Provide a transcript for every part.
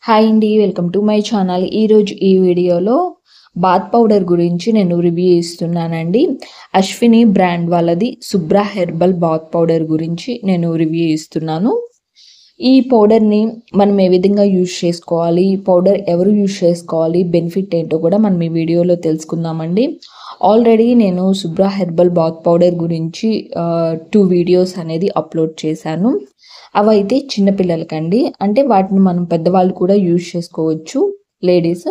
Hi అండి, welcome to my channel. ఈరోజు ఈ వీడియోలో బాత్ పౌడర్ గురించి నేను రివ్యూ ఇస్తున్నానండి. అశ్విని బ్రాండ్ వాళ్ళది శుభ్ర హెర్బల్ బాత్ పౌడర్ గురించి నేను రివ్యూ ఇస్తున్నాను. ఈ పౌడర్ని మనం ఏ విధంగా యూజ్ చేసుకోవాలి, పౌడర్ ఎవరు యూజ్ చేసుకోవాలి, బెనిఫిట్ ఏంటో కూడా మనం ఈ వీడియోలో తెలుసుకుందామండి. ఆల్రెడీ నేను శుభ్ర హెర్బల్ బాత్ పౌడర్ గురించి 2 వీడియోస్ అనేది అప్లోడ్ చేశాను. అవైతే చిన్నపిల్లలకండి, అంటే వాటిని మనం పెద్దవాళ్ళు కూడా యూజ్ చేసుకోవచ్చు, లేడీస్.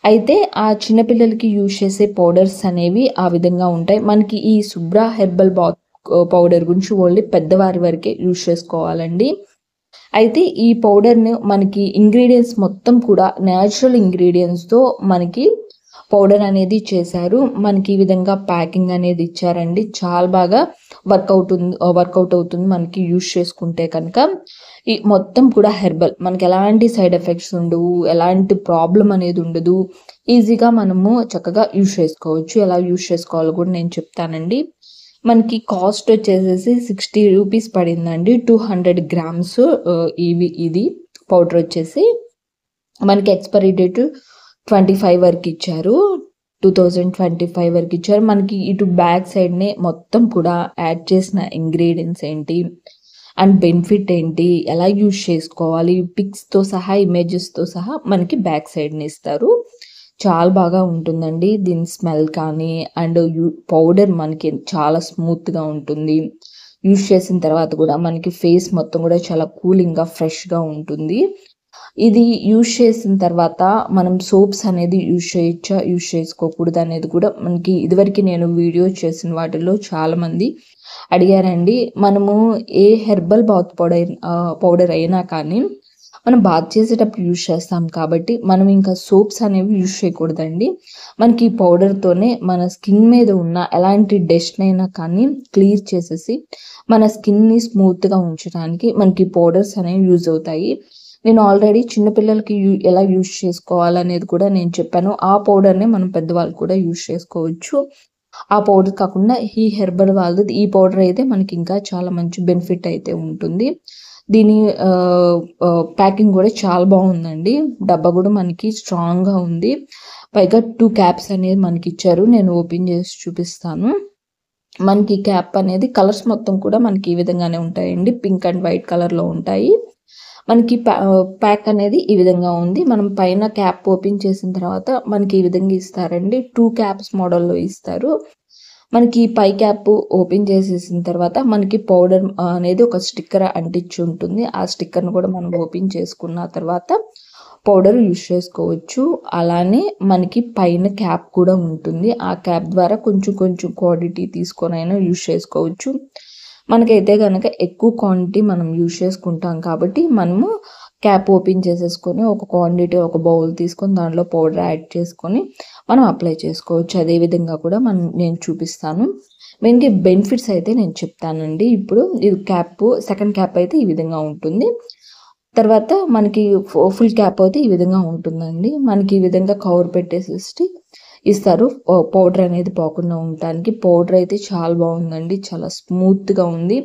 అయితే ఆ చిన్నపిల్లలకి యూజ్ చేసే పౌడర్స్ అనేవి ఆ విధంగా ఉంటాయి. మనకి ఈ శుభ్ర హెర్బల్ బాత్ పౌడర్ గురించి ఓన్లీ పెద్దవారి వరకే యూజ్ చేసుకోవాలండి. అయితే ఈ పౌడర్ని మనకి ఇంగ్రీడియంట్స్ మొత్తం కూడా న్యాచురల్ ఇంగ్రీడియంట్స్తో మనకి పౌడర్ అనేది చేశారు. మనకి ఈ విధంగా ప్యాకింగ్ అనేది ఇచ్చారండి. చాలా బాగా వర్కౌట్ అవుతుంది మనకి యూజ్ చేసుకుంటే కనుక. ఈ మొత్తం కూడా హెర్బల్, మనకి ఎలాంటి సైడ్ ఎఫెక్ట్స్ ఉండవు, ఎలాంటి ప్రాబ్లం అనేది ఉండదు. ఈజీగా మనము చక్కగా యూజ్ చేసుకోవచ్చు. ఎలా యూజ్ చేసుకోవాలో కూడా నేను చెప్తానండి. మనకి కాస్ట్ వచ్చేసేసి 60 రూపీస్ పడిందండి. 200 గ్రామ్స్ ఇది పౌడర్ వచ్చేసి మనకి ఎక్స్పైరీ డేట్ 25 వరకు ఇచ్చారు. 2025 వరకు ఇచ్చారు. మనకి ఇటు బ్యాక్ సైడ్నే మొత్తం కూడా యాడ్ చేసిన ఇంగ్రీడియంట్స్ ఏంటి అండ్ బెనిఫిట్ ఏంటి, ఎలా యూజ్ చేసుకోవాలి, పిక్స్తో సహా ఇమేజెస్తో సహా మనకి బ్యాక్ సైడ్ని ఇస్తారు. చాలా బాగా ఉంటుందండి. దీని స్మెల్ కానీ అండ్ పౌడర్ మనకి చాలా స్మూత్గా ఉంటుంది. యూజ్ చేసిన తర్వాత కూడా మనకి ఫేస్ మొత్తం కూడా చాలా కూలింగ్గా ఫ్రెష్గా ఉంటుంది. ఇది యూజ్ చేసిన తర్వాత మనం సోప్స్ అనేది యూజ్ చేయొచ్చా, యూజ్ చేసుకోకూడదు అనేది కూడా మనకి ఇదివరకు నేను వీడియో చేసిన వాటిల్లో చాలామంది అడిగారండి. మనము ఏ హెర్బల్ బాత్ పౌడర్ అయినా కానీ మనం బాత్ చేసేటప్పుడు యూజ్ చేస్తాం కాబట్టి మనం ఇంకా సోప్స్ అనేవి యూజ్ చేయకూడదండి. మనకి ఈ పౌడర్తోనే మన స్కిన్ మీద ఉన్న ఎలాంటి డస్ట్ అయినా కానీ క్లియర్ చేసేసి మన స్కిన్ని స్మూత్గా ఉంచడానికి మనకి పౌడర్స్ అనేవి యూజ్ అవుతాయి. నేను ఆల్రెడీ చిన్నపిల్లలకి ఎలా యూజ్ చేసుకోవాలనేది కూడా నేను చెప్పాను. ఆ పౌడర్నే మనం పెద్దవాళ్ళు కూడా యూజ్ చేసుకోవచ్చు. ఆ పౌడర్ కాకుండా ఈ హెర్బల్ వాళ్ళది ఈ పౌడర్ అయితే మనకి ఇంకా చాలా మంచి బెనిఫిట్ అయితే ఉంటుంది. దీని ప్యాకింగ్ కూడా చాలా బాగుందండి. డబ్బా కూడా మనకి స్ట్రాంగ్గా ఉంది. పైగా 2 క్యాప్స్ అనేది మనకి ఇచ్చారు. నేను ఓపెన్ చేసి చూపిస్తాను. మనకి క్యాప్ అనేది కలర్స్ మొత్తం కూడా మనకి ఈ విధంగానే ఉంటాయండి. పింక్ అండ్ వైట్ కలర్లో ఉంటాయి. మనకి ప్యాక్ అనేది ఈ విధంగా ఉంది. మనం పైన క్యాప్ ఓపెన్ చేసిన తర్వాత మనకి ఈ విధంగా ఇస్తారండి. 2 క్యాప్స్ మోడల్లో ఇస్తారు. మనకి పై క్యాప్ ఓపెన్ చేసేసిన తర్వాత మనకి పౌడర్ అనేది ఒక స్టిక్కర్ అంటించి ఉంటుంది. ఆ స్టిక్కర్ను కూడా మనం ఓపెన్ చేసుకున్న తర్వాత పౌడర్ యూజ్ చేసుకోవచ్చు. అలానే మనకి పైన క్యాప్ కూడా ఉంటుంది. ఆ క్యాప్ ద్వారా కొంచెం క్వాంటిటీ తీసుకొని అయినా యూజ్ చేసుకోవచ్చు. మనకైతే కనుక ఎక్కువ క్వాంటిటీ మనం యూజ్ చేసుకుంటాం కాబట్టి మనము క్యాప్ ఓపెన్ చేసేసుకొని ఒక క్వాంటిటీ ఒక బౌల్ తీసుకొని దాంట్లో పౌడర్ యాడ్ చేసుకొని మనం అప్లై చేసుకోవచ్చు. అదేవిధంగా కూడా నేను చూపిస్తాను. మెయిన్గా బెనిఫిట్స్ అయితే నేను చెప్తానండి. ఇప్పుడు ఇది క్యాప్, సెకండ్ క్యాప్ అయితే ఈ విధంగా ఉంటుంది. తర్వాత మనకి ఫుల్ క్యాప్ అయితే ఈ విధంగా ఉంటుందండి. మనకి ఈ విధంగా కవర్ పెట్టేసి ఇస్తారు పౌడర్ అనేది పోకుండా ఉండటానికి. పౌడర్ అయితే చాలా బాగుందండి. చాలా స్మూత్గా ఉంది.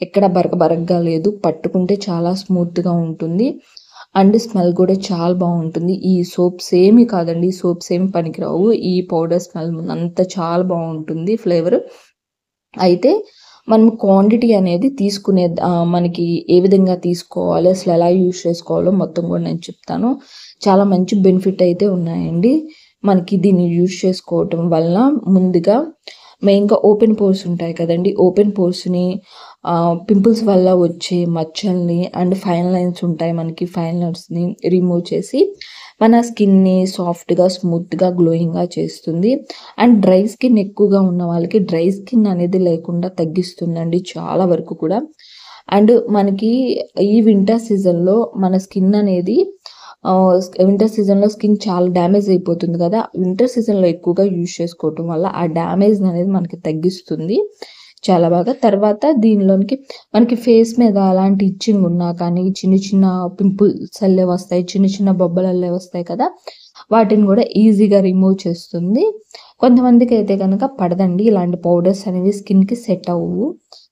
ఎక్కడ బరకగా లేదు. పట్టుకుంటే చాలా స్మూత్గా ఉంటుంది అండ్ స్మెల్ కూడా చాలా బాగుంటుంది. ఈ సోప్స్ ఏమీ కాదండి, సోప్స్ ఏమి పనికిరావు. ఈ పౌడర్ స్మెల్ అంతా చాలా బాగుంటుంది ఫ్లేవర్. అయితే మనం క్వాంటిటీ అనేది తీసుకునే మనకి ఏ విధంగా తీసుకోవాలి, అసలు ఎలా యూజ్ చేసుకోవాలో మొత్తం కూడా నేను చెప్తాను. చాలా మంచి బెనిఫిట్ అయితే ఉన్నాయండి. మనకి దీన్ని యూజ్ చేసుకోవటం వల్ల ముందుగా మెయిన్గా ఓపెన్ పోర్స్ ఉంటాయి కదండి. ఓపెన్ పోర్స్ని, పింపుల్స్ వల్ల వచ్చే మచ్చల్ని అండ్ ఫైన్ లైన్స్ ఉంటాయి మనకి, ఫైన్ లైన్స్ని రిమూవ్ చేసి మన స్కిన్ని సాఫ్ట్గా, స్మూత్గా, గ్లోయింగ్గా చేస్తుంది. అండ్ డ్రై స్కిన్ ఎక్కువగా ఉన్న వాళ్ళకి డ్రై స్కిన్ అనేది లేకుండా తగ్గిస్తుందండి చాలా వరకు కూడా. అండ్ మనకి ఈ వింటర్ సీజన్లో మన స్కిన్ అనేది వింటర్ సీజన్లో స్కిన్ చాలా డ్యామేజ్ అయిపోతుంది కదా. వింటర్ సీజన్లో ఎక్కువగా యూజ్ చేసుకోవటం వల్ల ఆ డ్యామేజ్ అనేది మనకి తగ్గిస్తుంది. చాలా బాగా. తర్వాత దీనిలోనికి మనకి ఫేస్ మీద అలాంటి ఇచ్చింగ్ ఉన్నా కానీ, చిన్న చిన్న పింపుల్స్ అల్లే వస్తాయి. చిన్న చిన్న బొబ్బలల్లే వస్తాయి కదా! వాటిని గూడా ఈజీగా రిమూవ్ చేస్తుంది. కొంతమందికైతే గనక పడదండి. ఇలాంటి పౌడర్స్ అనేవి స్కిన్‌కి సెట్ అవ్వవు.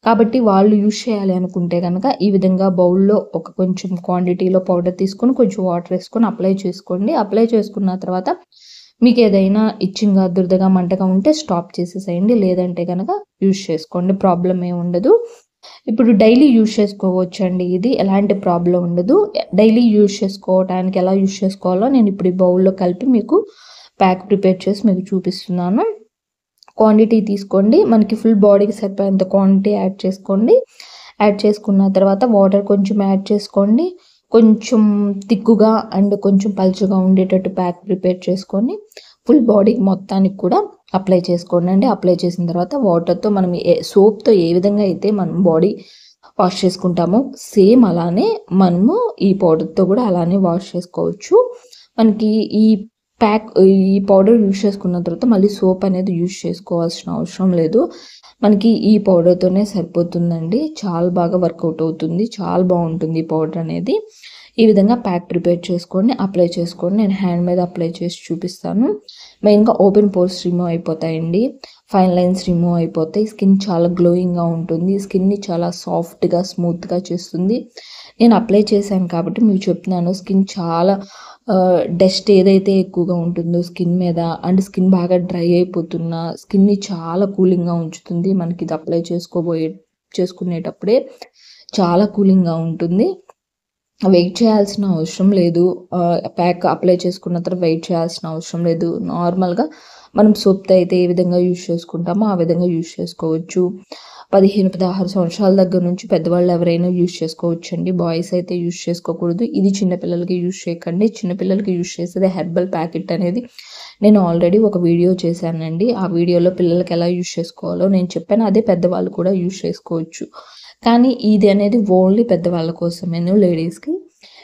కాబట్టి వాళ్ళు యూజ్ చేయాలి అనుకుంటే గనక ఈ విధంగా బౌల్‌లో ఒక కొంచెం క్వాంటిటీలో పౌడర్ తీసుకొని, కొంచెం వాటర్ ఏసుకొని అప్లై చేసుకోండి. అప్లై చేసుకున్న తర్వాత మీకేదైనా ఇచ్చింగ్‌గా, దురదగా, మంటగా ఉంటే స్టాప్ చేసేసేయండి. లేదంటే గనక యూజ్ చేసుకోండి. ప్రాబ్లమ్ ఏమి ఉండదు. ఇప్పుడు డైలీ యూజ్ చేసుకోవచ్చండి ఇది. ఎలాంటి ప్రాబ్లమ్ ఉండదు. డైలీ యూజ్ చేసుకోవటానికి ఎలా యూజ్ చేసుకోవాలో నేను ఇప్పుడు ఈ బౌల్‌లో కలిపి మీకు ప్యాక్ ప్రిపేర్ చేసి మీకు చూపిస్తున్నాను. క్వాంటిటీ తీసుకోండి. మనకి ఫుల్ బాడీకి సరిపోయేంత క్వాంటిటీ యాడ్ చేసుకోండి. యాడ్ చేసుకున్న తర్వాత వాటర్ కొంచెం యాడ్ చేసుకోండి. కొంచెం తిక్కుగా అండ్ కొంచెం పలుచగా ఉండేటట్టు ప్యాక్ ప్రిపేర్ చేసుకొని ఫుల్ బాడీకి మొత్తానికి కూడా అప్లై చేసుకోండి. అప్లై చేసిన తర్వాత వాటర్‌తో మనం సోప్‌తో ఏ విధంగా అయితే మనం బాడీ వాష్ చేసుకుంటామో సేమ్ అలానే మనము ఈ పౌడర్‌తో కూడా అలానే వాష్ చేసుకోవచ్చు. మనకి ఈ పౌడర్ యూజ్ చేసుకున్న తర్వాత మళ్ళీ సోప్ అనేది యూజ్ చేసుకోవాల్సిన అవసరం లేదు. మనకి ఈ పౌడర్‌తోనే సరిపోతుందండి. చాలా బాగా వర్కౌట్ అవుతుంది. చాలా బాగుంటుంది ఈ పౌడర్ అనేది. ఈ విధంగా ప్యాక్ ప్రిపేర్ చేసుకోండి. అప్లై చేసుకోండి. నేను హ్యాండ్ మీద అప్లై చేసి చూపిస్తాను. మెయిన్‌గా ఓపెన్ పోర్స్ రిమూవ్ అయిపోతాయండి. ఫైన్ లైన్స్ రిమూవ్ అయిపోతాయి. స్కిన్ చాలా గ్లోయింగ్‌గా ఉంటుంది. స్కిన్‌ని చాలా సాఫ్ట్‌గా, స్మూత్‌గా చేస్తుంది. నేను అప్లై చేశాను కాబట్టి మీకు చెప్తున్నాను. స్కిన్ చాలా డస్ట్ ఏదైతే ఎక్కువగా ఉంటుందో స్కిన్ మీద అండ్ స్కిన్ బాగా డ్రై అయిపోతున్న స్కిన్ని చాలా కూలింగ్‌గా ఉంచుతుంది. మనకి ఇది అప్లై చేసుకునేటప్పుడే చాలా కూలింగ్‌గా ఉంటుంది. వెయిట్ చేయాల్సిన అవసరం లేదు. ప్యాక్ అప్లై చేసుకున్న తర్వాత వెయిట్ చేయాల్సిన అవసరం లేదు. నార్మల్‌గా మనం సోప్‌తో అయితే ఏ విధంగా యూజ్ చేసుకుంటామో ఆ విధంగా యూజ్ చేసుకోవచ్చు. 15, 16 సంవత్సరాల దగ్గర నుంచి పెద్దవాళ్ళు ఎవరైనా యూజ్ చేసుకోవచ్చండి. బాయ్స్ అయితే యూజ్ చేసుకోకూడదు. ఇది చిన్న పిల్లలకి యూజ్ చేయకండి. చిన్న పిల్లలకి యూజ్ చేసేది హెర్బల్ ప్యాకెట్ అనేది నేను ఆల్రెడీ ఒక వీడియో చేశానండి. ఆ వీడియోలో పిల్లలకి ఎలా యూజ్ చేసుకోవాలో నేను చెప్పాను. అదే పెద్దవాళ్ళు కూడా యూజ్ చేసుకోవచ్చు. కానీ ఇది అనేది ఓన్లీ పెద్దవాళ్ళ కోసమేను, లేడీస్‌కి.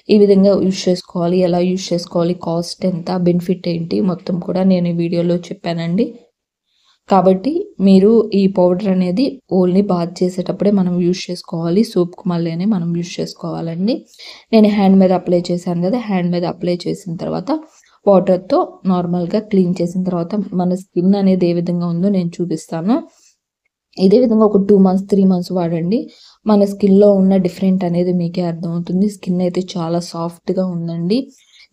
ఈ విధంగా యూజ్ చేసుకోవాలి. ఎలా యూజ్ చేసుకోవాలి, కాస్ట్ ఎంత, బెనిఫిట్ ఏంటి మొత్తం కూడా నేను ఈ వీడియోలో చెప్పానండి. కాబట్టి మీరు ఈ పౌడర్ అనేది ఓన్లీ బాత్ చేసేటప్పుడే మనం యూజ్ చేసుకోవాలి. సోప్‌కి మళ్ళీనే మనం యూజ్ చేసుకోవాలండి. నేను హ్యాండ్ మీద అప్లై చేశాను కదా! హ్యాండ్ మీద అప్లై చేసిన తర్వాత వాటర్‌తో నార్మల్‌గా క్లీన్ చేసిన తర్వాత మన స్కిన్ అనేది ఏ విధంగా ఉందో నేను చూపిస్తాను. ఇదే విధంగా ఒక 2 మంత్స్, 3 మంత్స్ వాడండి. మన స్కిన్‌లో ఉన్న డిఫరెంట్ అనేది మీకే అర్థమవుతుంది. స్కిన్ అయితే చాలా సాఫ్ట్‌గా ఉందండి.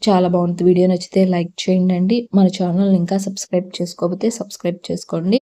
చాలా బాగుంటుంది. వీడియో నచ్చితే లైక్ చేయండి. మన ఛానల్‌ని ఇంకా సబ్స్క్రైబ్ చేసుకోకపోతే సబ్స్క్రైబ్ చేసుకోండి.